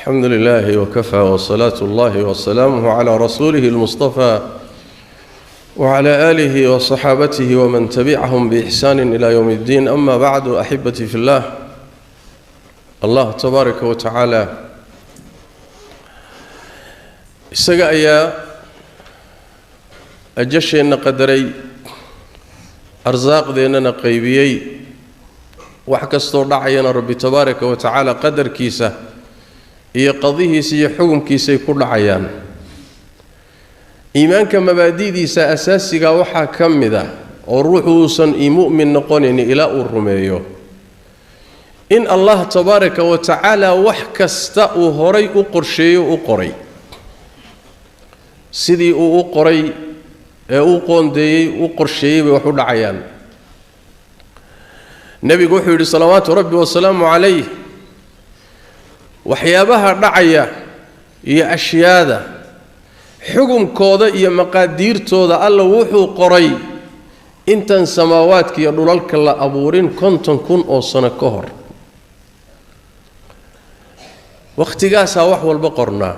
الحمد لله وكفى وصلاة الله وسلامه على رسوله المصطفى وعلى آله وصحابته ومن تبعهم بإحسان إلى يوم الدين. أما بعد، أحبتي في الله، الله تبارك وتعالى isaga ayaa ajasheenna qadaray, arsaaqdeennana qaybiyey. wax kastoo dhacayana rabbi tabaaraka wa tacaala qadarkiisa iyo qadihiisa iyo xukunkiisa ay ku dhacayaan. iimaanka mabaadi'diisa asaasiga waxaa ka mid ah oo ruuxu uusan mu'min noqonin ilaa uu rumeeyo in allah tabaaraka wa tacaala wax kasta uu horay u qorsheeyo u qoray, sidii uu u qoray ee uu qoondeeyey u qorsheeyey bay wax u dhacayaan. nebigu wuxuu yidhi salawaatu rabbi wasalaamu calayh, waxyaabaha dhacaya iyo ashyaada xukunkooda iyo maqaadiirtooda alla wuxuu qoray intan samaawaadka iyo dhulalka la abuurin 50,000 oo sano ka hor. waqtigaasaa wax walba qornaa.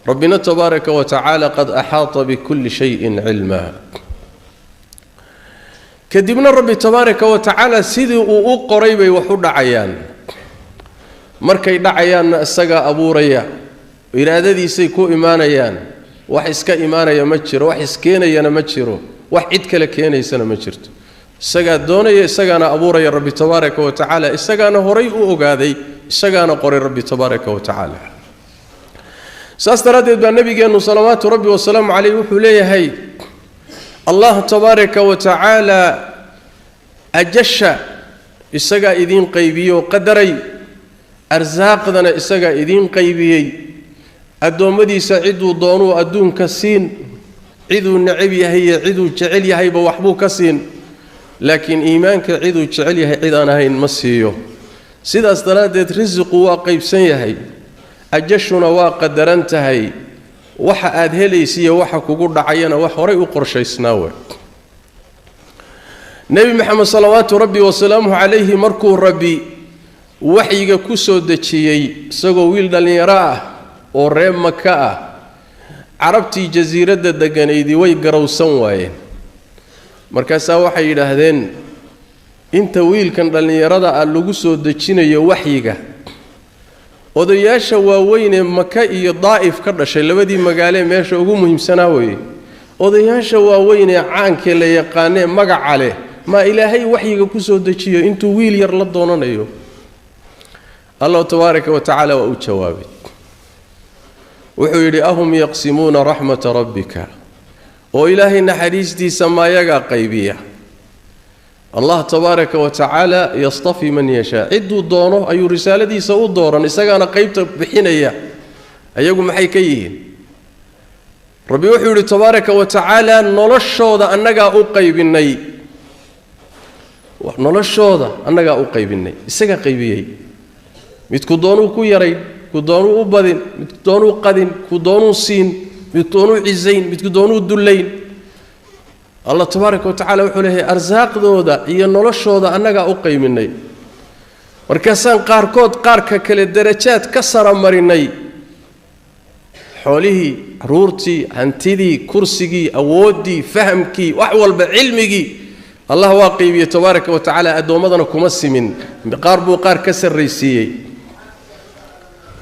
ربنا تبارك وتعالى قد أحاط بكل شيء علما. كدبنا ربي تبارك وتعالى سيدي قريبي وحود عيان مركي دعيان السقا أبو ريا إرادتي سيكو إيمانيان وحسك إيمانيا مجر وحسكينا ينا مجر وحيدك لكينا يسنا مجرت السقا دوني السقا أنا أبو ريا ربي تبارك وتعالى السقا أنا هري أقاذي السقا أنا قري ربي تبارك وتعالى. سأستردد بالنبي أنه صلوات ربي والسلام عليه وحليه هاي الله تبارك وتعالى أجش إسقى إذين قيبي وقدري أرزاق ذنا إسقى إذين قيبي الدومدي سعيدو ضانو أدون كسين عيدو النعبي هي عيدو جعلي هي بوحبو كسين، لكن إيمانك عيدو جعلي هي عيد أنا هاي المسيو. سيدا استردد رزق وقيب سنية هاي أجشنا وقدرنتهاي وح أدهليسية وح كقول عينا وح وري وقرش يسناوي. نبي محمد صلوات ربي وسلامه عليه مركو ربي وحي كسو دشيء سجوا ويل دليراه ورم مكة عربتي جزيرة دجنيدي ويجروا سواي مركزا وحي لهذين أنت ويل كان دليراه اللي كسو دشيني وحيجه odayaasha waaweyn ee Maka iyo Daa'if ka dhashay labadii magaalo meesha ugu muhiimsanaa way. odayaasha waaweyn ee caanka la yaqaan magaca leh ma ilaahay waxyiga ku soo dejiyo intuu wiil yar la doonanayo. Allah tabaaraka wa ta'ala waa u jawaabay, wuxuu yidhi ahum yaqsimuuna raxmata rabbika, oo ilaahay naxariistiisa ma yaga qaybiya. الله تبارك وتعالى يصطفي من يشاء، عدو دونه أي رسالة دي سو دورا إساقنا قيبت بحينيا أيقوم حيكيين. ربي وحي تبارك وتعالى نلشو ذا أنك أقيب الني نلشو ذا أنك أقيب الني إساقا قيبيي متكدونو كويرين كدونو أبدين متكدونو قدين كدونو سين متكدونو عزين متكدونو الدلين. الله تبارك وتعالى وحوله أرزاق ذوذا هي نلشوا ذا أنك أقيمني وركسان قاركود قارك كل الدرجات كسر مريني حوله رورتي هنتدي كرسي أودي فهمكي وحول بعلمكي الله واقي تبارك وتعالى أدومضنا كمسمين بقاربو قار كسر ريسي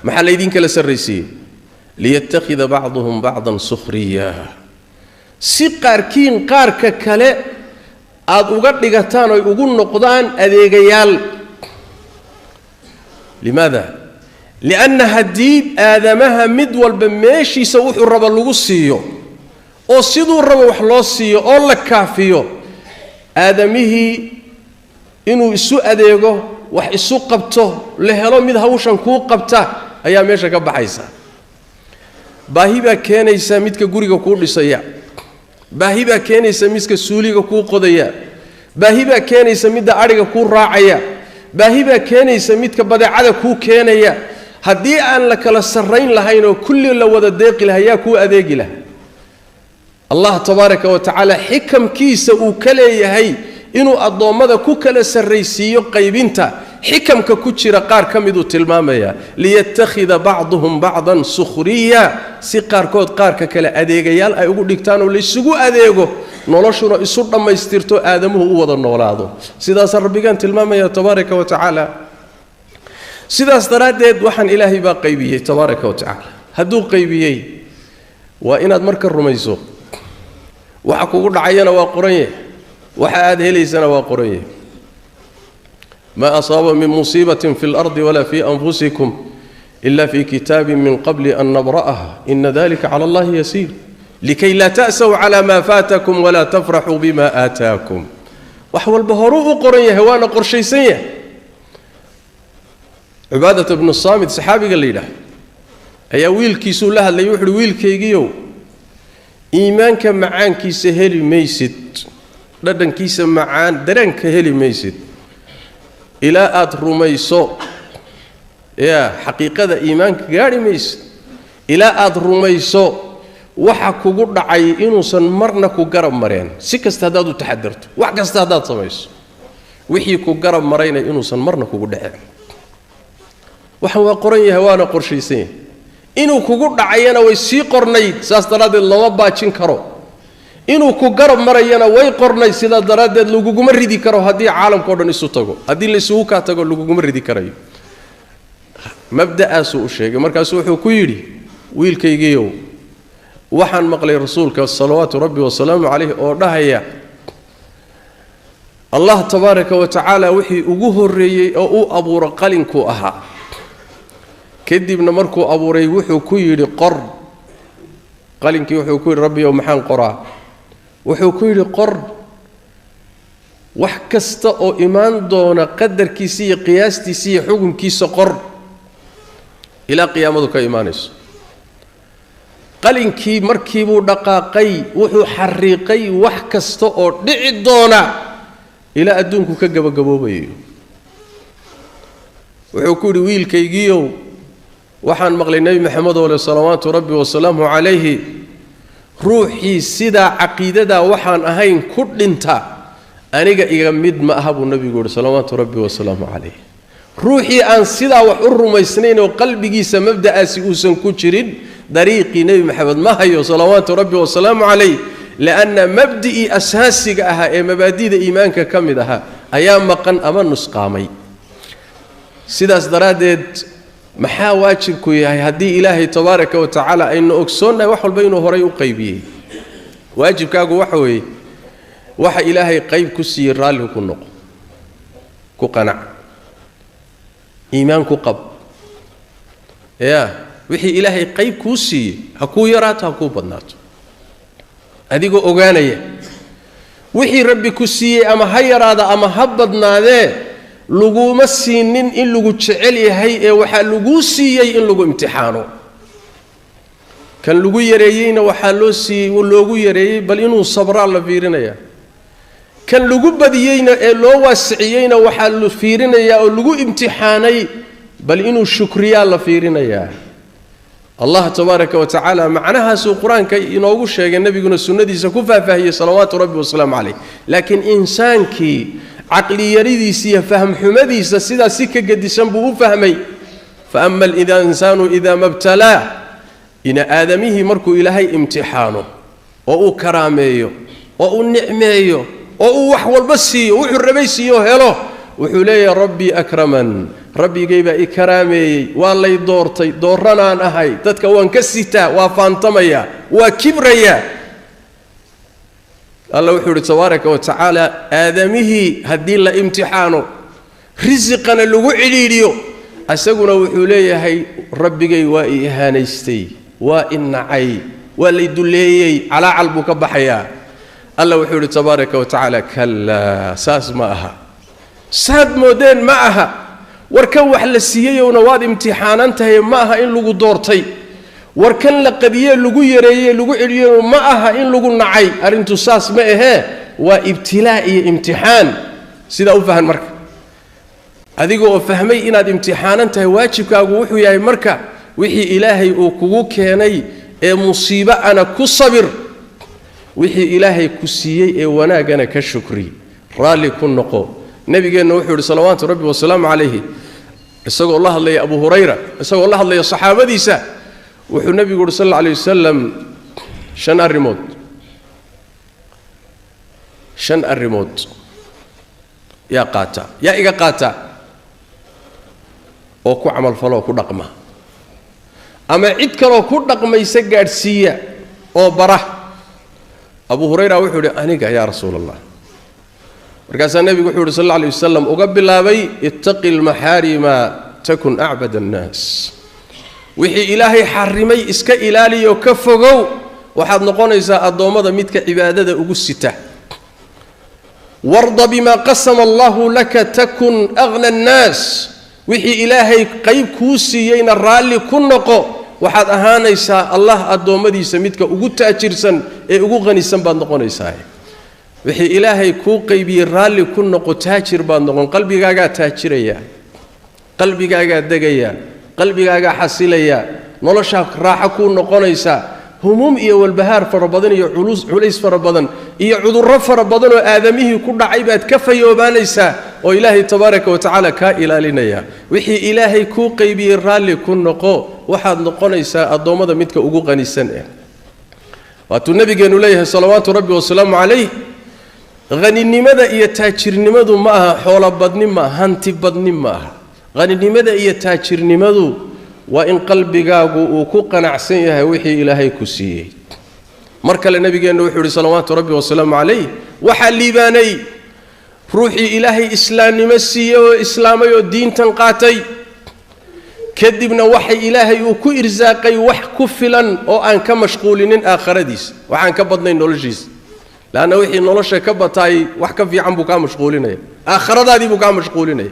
محل يدين كلا سر ريسي ليتخذ بعضهم بعضا سخريا si qaarkiin qaarka kale aad uga dhigataan oo ugu noqdaan adeegayaal. limaada lianna hadid aadamaha mid walba meeshiisa wuxuu raba lagu siiyo oo siduu raba wax loo siiyo oo la kaafiyo, aadamihii inuu isu adeego wax isu qabto la helo mid hawshan ku qabta ayaa meesha ka baxaysa. baahi baa keenaysa midka guriga ku dhisaya, baahi baa keenaysa miska suuliga ku qodaya, baahi baa keenaysa midda ariga ku raacaya, baahi baa keenaysa midka badeecada ku keenaya. haddii aan la kala sarrayn lahayn oo kulli la wada deeqi lahayaa ku adeegi lahaa. allah tabaaraka wa tacaala xikamkiisa uu ka leeyahay inuu addoommada ku kala sarraysiiyo qaybinta حكمك كجرا قار كمدو تلماميا ليتخذ بعضهم بعضا سخريا سي قاركود قارك كلا أديغيال أي ugu dhigtaan oo la isugu adeego noloshuna isu dhameystirto aadamuhu u wada noolaado sidaas rabbigan tilmaamaya tabaaraka wa taala sidaas daraadeed waxaan ilaahay baa qaybiyay tabaaraka wa taala haduu qaybiyay waa inaad marka rumayso waxa kugu dhacayana waa qoranye waxa aad heleysana waa qoranye ما أصاب من مصيبة في الأرض ولا في أنفسكم إلا في كتاب من قبل أن نبرأها إن ذلك على الله يسير لكي لا تأسوا على ما فاتكم ولا تفرحوا بما آتاكم وحول بهروء قرية هوانا قرشيسية عبادة بن الصامت صحابي قال لي له أي ويل كيسو لها اللي يوحد ويل كيجيو إيمانك معان كيس هلي ميسد لدن كيس معان درن كهلي ميسد إلى أد رميسو يا حقيقة إيمانك قاري ميسد إلى أد رميسو waxa kugu dhacay inuusan marna ku garab mareen si kasta hadaad u taxadarto wax kasta hadaad samayso wixii ku garab marayna inuusan marna kugu dhaceen waxa waa qoran yahay waana qorshaysan inuu kugu dhacayna way sii qornayd saas daraadeed lama baajin karo inuu ku garab marayna way qornayd sida daraadeed laguguma ridi karo hadii caalamka oo dhan isu tago hadii la isugu ka tago laguguma ridi karayo mabda'aas uu sheegay markaas wuxuu ku yiri wiilkaygiiyo waxaan maqlay rasuulka sallallahu rabbi wa salaamu alayhi oo dhahaya Allah tabaaraka wa ta'ala wixii ugu horeeyay oo uu abuuro qalinku ahaa kadibna markuu abuuray wuxuu ku yiri qor qalinkii wuxuu ku yiri rabbi oo maxaan qoraa wuxuu ku yiri qor wax kasta oo imaan doona qadarkiisa iyo qiyaastiisa iyo xukunkiisa qor ila qiyaamadu ka iimaanayso qalinkii markii buu dhaqaaqay wuxuu xariiqay wax kasta oo dhici doona ila adduunku ka gabagaboobayo wuxuu ku yiri wiilkaygiiyo waxaan maqlay nabi maxamed sallallahu rabbi wa salaamu alayhi ruuxii sida aqeedada waxaan ahayn ku dhinta aniga iga mid ma aha buu nabigu sallallahu rabbi wa salaamu alayhi ruuxii aan sida wax u rumaysnayn oo qalbigiisa mabda'aasi uusan ku jirin طريقي نبي محمد ما هي صلوات ربي وسلامه عليه لأن مبدئي أساسي أها مبادئ إيمانك كمدها أيام مقن أمن نسقامي سيداس درادد محا واجبك يا هدي إلهي تبارك وتعالى إنه أكسونا وحول بينه هري وقيبيه واجبك أقو وحوي وح إلهي قيب كسي رالي كنق كقنع إيمانك قب يا wixii ilaahay qayb ku siiyay ha ku yaraato ha ku badnaato adigu ogaanaya wixii rabbi ku siiyay ama ha yaraada ama ha badnaadee laguma siinin in lagu jecel yahay ee waxa lagu siiyay in lagu imtixaano kan lagu yareeyayna waxa loo siiyay loogu yareeyay bal inuu sabra la fiirinaya kan lagu badiyayna ee loo waasiciyayna waxa loo fiirinaya oo lagu imtixaanay bal inuu shukriya la fiirinaya الله تبارك وتعالى معناها سو قرآن كي ينوغو الشيء النبي قلنا السنة دي سكوفها فهي صلوات ربي والسلام عليه لكن إنسان كي عقلي يريد فهم حمدي سيدا سكة قد سنبه فهمي فأما الإنسان إذا ما ابتلاه إن آدمه مركو إلهي امتحانه وأو كراميه وأو نعميه وأو وحول بسي وحو الربيسي وهلو وحولي ربي أكرمن ربي جيب إكرامي والله دورتي دورنا نهاي تتكون كسيتا وفانتميا وكبريا الله وحده تبارك وتعالى آدمه هدي له امتحانه رزقنا اللي وعليليو أسقنا وحولي هاي ربي جي وإهانيستي وإنعي واللي دليي على علبك بحيا الله وحده تبارك وتعالى كلا ساس معها ساد مودين معها warkan wax la siiyay oo nawaad imtixaanantahay ma aha in lagu doortay warkan la qadiyay lagu yareeyay lagu celiyo ma aha in lagu nacay arintu saas ma aha waa ibtilaa iyo imtixaan sida u fahan marka adigoo fahmay inaad imtixaanantahay waajibkaagu wuxuu yahay marka wixii ilaahay uu kugu keenay ee musiibo ana ku sabir wixii ilaahay ku siiyay ee wanaagana ka shukri raali ku noqo nabigeenna wuxuu yidhi salawaatu rabbi wasalaamu calayhi isagoo la hadlaya abu hurayra isagoo la hadlaya saxaabadiisa wuxuu nabigu yidhi sal alla alayh wasalam shan arrimood yaa qaata yaa iga qaata oo ku camal falo ku dhaqma ama cid kaloo ku dhaqmaysa gaadhsiiya oo bara abu hurayra wuxuu yidhi aniga yaa rasuulallah markaasaa nabigu wuxuu yidhi sal alla alayh wasalam uga bilaabay ittaqi almaxaarima takun acbada annaas wixii ilaahay xarimay iska ilaaliyo ka fogow waxaad noqonaysaa addoommada midka cibaadada ugu sita warda bima qasama allahu laka takun aghna annaas wixii ilaahay qayb kuu siiyeyna raalli ku noqo waxaad ahaanaysaa allah addoommadiisa midka ugu taajirsan ee ugu qanisan baad noqonaysaa wixii ilaahay kuu qaybiyey raalli ku noqo taajir baad noqon qalbigaagaa taajiraya qalbigaagaa degaya qalbigaagaa xasilaya noloshaa raaxo kuu noqonaysaa humuum iyo walbahaar fara badan iyo culays fara badan iyo cudurro fara badan oo aadamihii ku dhacay baad ka fayoobaanaysaa oo ilaahay tabaaraka wa tacaala kaa ilaalinaya wixii ilaahay kuu qaybiyey raalli ku noqo waxaad noqonaysaa addoommada midka ugu qanisan waatuu nabigeennu leeyahay salawaatu rabbi wasalaamu calayh haninimada iyo taajirnimadu ma aha xoolobadni ma aha hanti badni ma aha haninimada iyo taajirnimadu waa in qalbigaagu uu ku qanacsan yahay wixii ilaahay ku siiyey mar kale nabigeennu wuxuu yidhi salawaatu rabbi wasalaamu calayh waxaa liibaanay ruuxii ilaahay islaamnimo siiyey oo islaamay oo diintan qaatay kadibna waxay ilaahay uu ku irsaaqay wax ku filan oo aan ka mashquulinin aakhiradiisa waxaan ka badnayn noloshiisa laana wixii nolosha ka batay wax ka fiican buu ka mashquulinaya aakhiradaadii buu ka mashquulinaya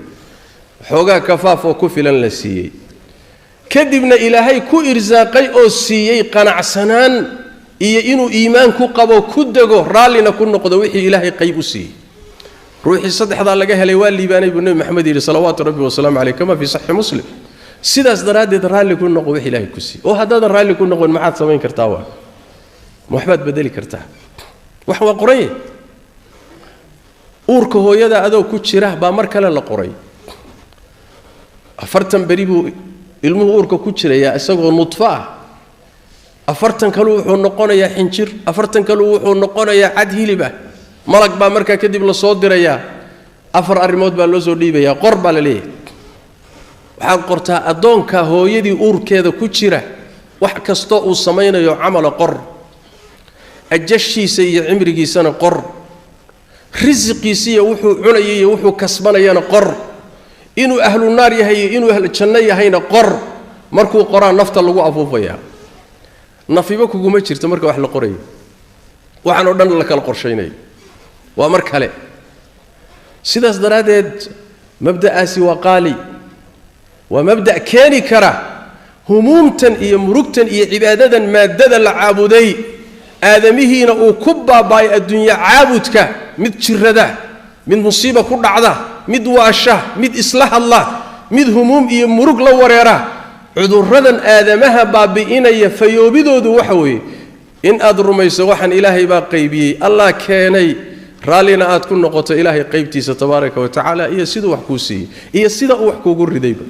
xoogaa kafaaf oo ku filan la siiyey kadibna ilaahay ku irsaaqay oo siiyey qanacsanaan iyo inuu iimaan ku qabo ku dego raallina ku noqdo wixii ilaahay qayb u siiyey ruuxii saddexdaa laga helay waa liibaanay buu nabi maxamed yidhi salawaatu rabbi wasalaamu calayh kama fii saxiixi muslim sidaas daraaddeed raalli ku noqo wix ilaahay ku siiyey oo haddaadan raalli ku noqon maxaad samayn kartaa waa ma waxbaad bedeli kartaa wax waa qoranye uurka hooyada adoo ku jira baa mar kale la qoray 40 beri buu ilmuhu uurka ku jirayaa isagoo nudfa ah 40 kale wuxuu noqonayaa xinjir 40 kale wuxuu noqonayaa cad hilib ah malag baa markaa kadib la soo dirayaa 4 arrimood baa loo soo dhiibayaa qor baa la leeyahay waxaad qortaa addoonka hooyadii uurkeeda ku jira wax kastoo uu samaynayo camala qor ajashiisa iyo cimrigiisana qor risqiisa iyo wuxuu cunayay iyo wuxuu kasbanayana qor inuu ahlu naar yahay iyo inuu ahlu janno yahayna qor markuu qoraan nafta lagu afuufaya nafiba kuguma jirto marka wax la qorayo waxaan oo dhan la kala qorshaynayo waa mar kale sidaas daraadeed mabda'aasi waa qaali waa mabda' keeni kara humuumtan iyo murugtan iyo cibaadadan maadada la caabuday aadamihiina uu ku baaba'ay adduunya caabudka mid jirada mid musiiba ku dhacda mid waasha mid isla hadla mid humuum iyo murug la wareera cudurradan aadamaha baabi'inaya fayoobidoodu waxa weeye in aad rumayso waxaan ilaahay baa qaybiyey allah keenay raallina aad ku noqoto ilaahay qaybtiisa tabaaraka wa tacaala iyo siduu wax kuu siiyey iyo sida uu wax kuugu ridayba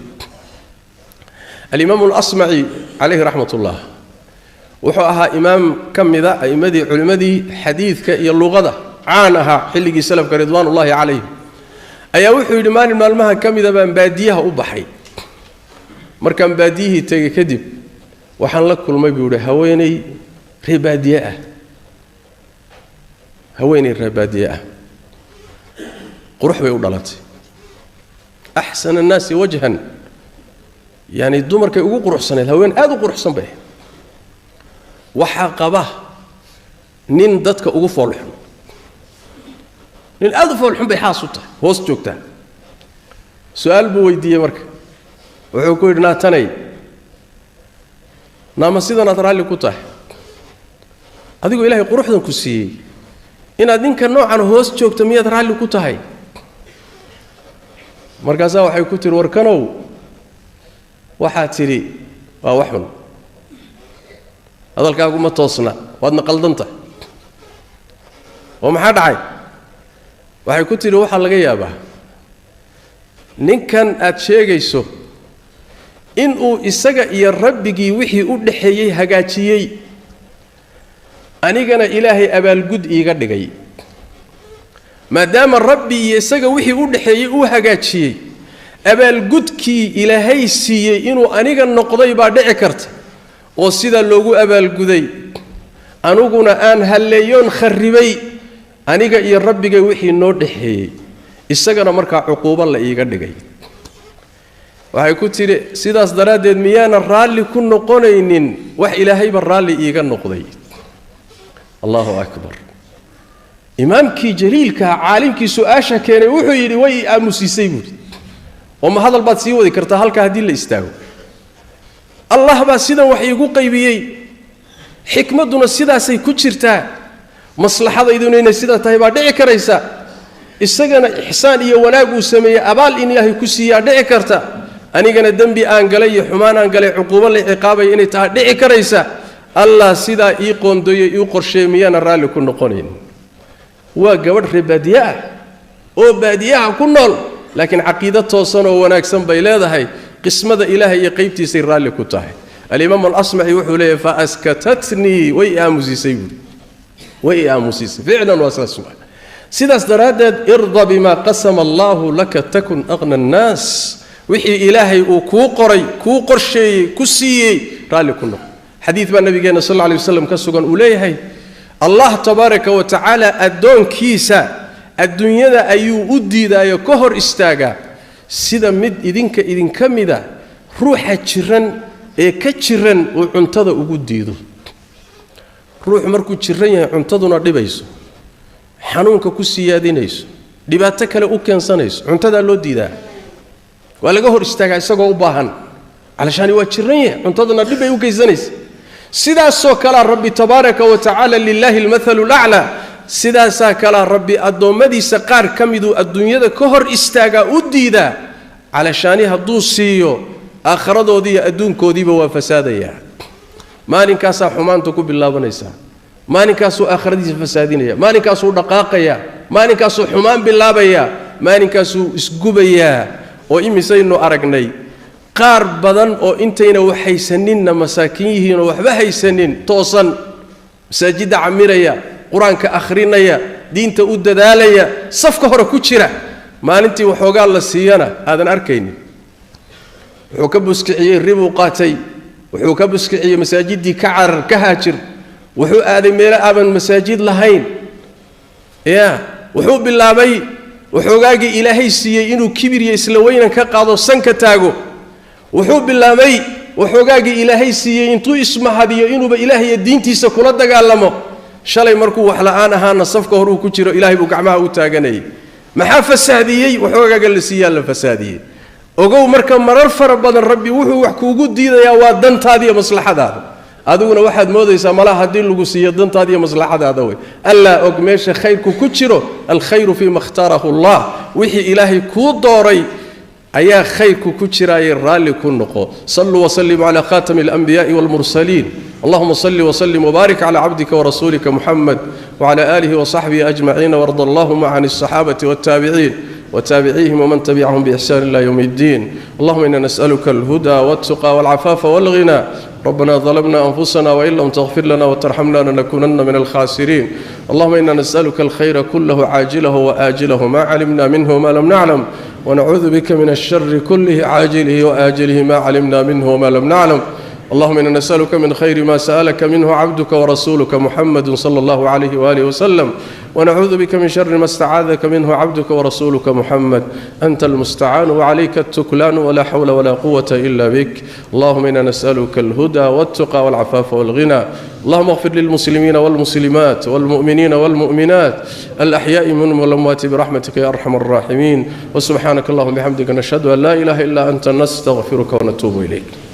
الإمام الأصمعي عليه رحمة الله وحوها إمام كمذا أئمدي علمدي حديث كي اللغة عانها حلقي سلف رضوان الله عليه أي وحي لمان المالمها كمذا بان باديها أبحي مركان باديه تيجي كذب وحن لك كل ما بيقول هويني ربادية هويني ربادية قروح بيقولات أحسن الناس وجها يعني الدمر كي يقول قروح سنة الهوين هذا قروح سنة به وحاقبه نين دتك أقول فولحن نين هذا فولحن بيحاسوته هوس جوكته سؤال بويدية مرك وحكوا لنا تاني نام سيدنا ترى اللي كته هذا يقول إلهي قروح ذن كسي إن هذين كنوع عن هوس جوكته مية ترى اللي كته هاي مركزها وحيكوتر وركنوا وحاتري وحن هذا الكاكو ما توصنا وادنا قلدنته وما حد عاي waxay ku tiri waxa laga yaabaa ninkan aad sheegayso inuu isaga iyo rabbigii wixii u dhaxeeyay hagaajiyay anigana ilaahay abaalgud iiga dhigay maadaama rabbi iyo isaga wixii u dhaxeeyay uu hagaajiyay abaalgudkii ilaahay siiyay inuu aniga noqday baa dhici karta oo sida loogu abaalguday anuguna aan halleeyoon kharibay aniga iyo rabbiga wixii noo dhaxeeyay isagana markaa cuquubo la iiga dhigay waxay ku tiri sidaas daraadeed miyaana raalli ku noqonaynin wax ilaahayba raalli iiga noqday allahu akbar imaamkii jaliilka caalimkii su'aasha keenay wuxuu yidhi way aamusisay buuri oo ma hadal baad sii wadi kartaa halka haddii la istaago allah baa sidan wax iigu qaybiyey xikmaduna sidaasay ku jirtaa maslaxadayduna inay sidaa tahay baa dhici karaysa isagana ixsaan iyo wanaag uu sameeyey abaal in ilaahay ku siiyaa dhici karta anigana dembi aan galay iyo xumaan aan galay cuquubo la ciqaabay inay tahay dhici karaysa allah sidaa ii qoondoyey ii qorsheeyey miyana raalli ku noqonayn waa gabadh reer baadiye ah oo baadiyaha ku nool laakiin caqiido toosan oo wanaagsan bay leedahay qismada ilaahay iyo qaybtiisay raalli ku tahay alimaam al-asma'i wuxuu leeyahay fa askatatnii way aamusisay way aamusisay ficlan waa sidaas daraadeed irda bima qasama allahu laka takun aqna annaas wixii ilaahay uu kuu qoray kuu qorsheeyey ku siiyey raalli ku noqo xadiid baa nabigeena sal alla alayh wasallam ka sugan uu leeyahay allah tabaaraka wa tacaala addoonkiisa adduunyada ayuu u diidaayo ka hor istaagaa sida mid idinka mida ruuxa jiran ee ka jiran uu cuntada ugu diido ruux markuu jiran yahay cuntaduna dhibayso xanuunka ku siyaadinayso dhibaato kale u keensanayso cuntada loo diidaa waa laga hor istaagaa isagoo u baahan علشان يوجرني عنتظنا دبي وكيزنيس سداسو كلا ربي تبارك وتعالى لله المثل الأعلى سداسا كلا ربي أدومدي سقار كمدو الدنيا كهر استاجا أديدا علشان هدوسيو آخرته دي أدون كوديبه وفسادية ما نكاسا حمان تكو بالله بنيسا ما نكاسو آخرتي فسادينيا ما نكاسو دقاقيا ما نكاسو حمان بالله بيا ما نكاسو اسقوبيا وإمي سينو أرقني قار بدن أو إنتينا وحيسنين مساكينهن وحبا حيسنين توصن مساجد عميريا قرآن كأخرينيا دين تؤد داليا صفك هرا كتشرا ما ننتي وحوقا الله سيانا هذا أركيني وحوكبسك عيه الربو قاتي وحوكبسك عيه مساجد دي كعر كهاجر وحو آذي ميلا آبن مساجد لهين يا وحو بالله بي وحوقاقي إلهي سيئي إنو كبير يسلوين كقاضو سنكتاقو وحب الله مي وحوجاجي إلهي سيء إنتو اسمه هذه إنه بإلهي الدين تيسكولات دجالمه شلي مركو وحلا أنا هان صفقة هرو كتير إلهي بقعمها وتاجني محافظ هذه وحوجاج السيء الفسادية وجو مركب مرر فربنا ربي وحو وحكو جود دي يا وادن هذه مصلحة هذا واحد موضع يسمى هدين لجوسية دن هذه مصلحة هذا ألا أقمش خيرك كتيره الخير فيما اختاره الله وحي إلهي كود داري أيها خيرك كتيراي الرالي كنقو صلوا وسلموا على خاتم الأنبياء والمرسلين اللهم صل وسلم وبارك على عبدك ورسولك محمد وعلى آله وصحبه أجمعين وارض اللهم عن الصحابة والتابعين وتابعيهم ومن تبعهم بإحسان إلى يوم الدين اللهم إنا نسألك الهدى والتقى والعفاف والغنى ربنا ظلمنا أنفسنا وإن لم تغفر لنا وترحمنا لنكونن من الخاسرين اللهم إنا نسألك الخير كله عاجله وآجله ما علمنا منه وما لم نعلم ونعوذ بك من الشر كله عاجله وآجله ما علمنا منه وما لم نعلم اللهم إنا نسألك من خير ما سألك منه عبدك ورسولك محمد صلى الله عليه وآله وسلم ونعوذ بك من شر ما استعاذك منه عبدك ورسولك محمد أنت المستعان وعليك التكلان ولا حول ولا قوة إلا بك اللهم إنا نسألك الهدى والتقى والعفاف والغنى اللهم اغفر للمسلمين والمسلمات والمؤمنين والمؤمنات الأحياء منهم والأموات برحمتك يا أرحم الراحمين وسبحانك اللهم وبحمدك نشهد أن لا إله إلا أنت نستغفرك ونتوب إليك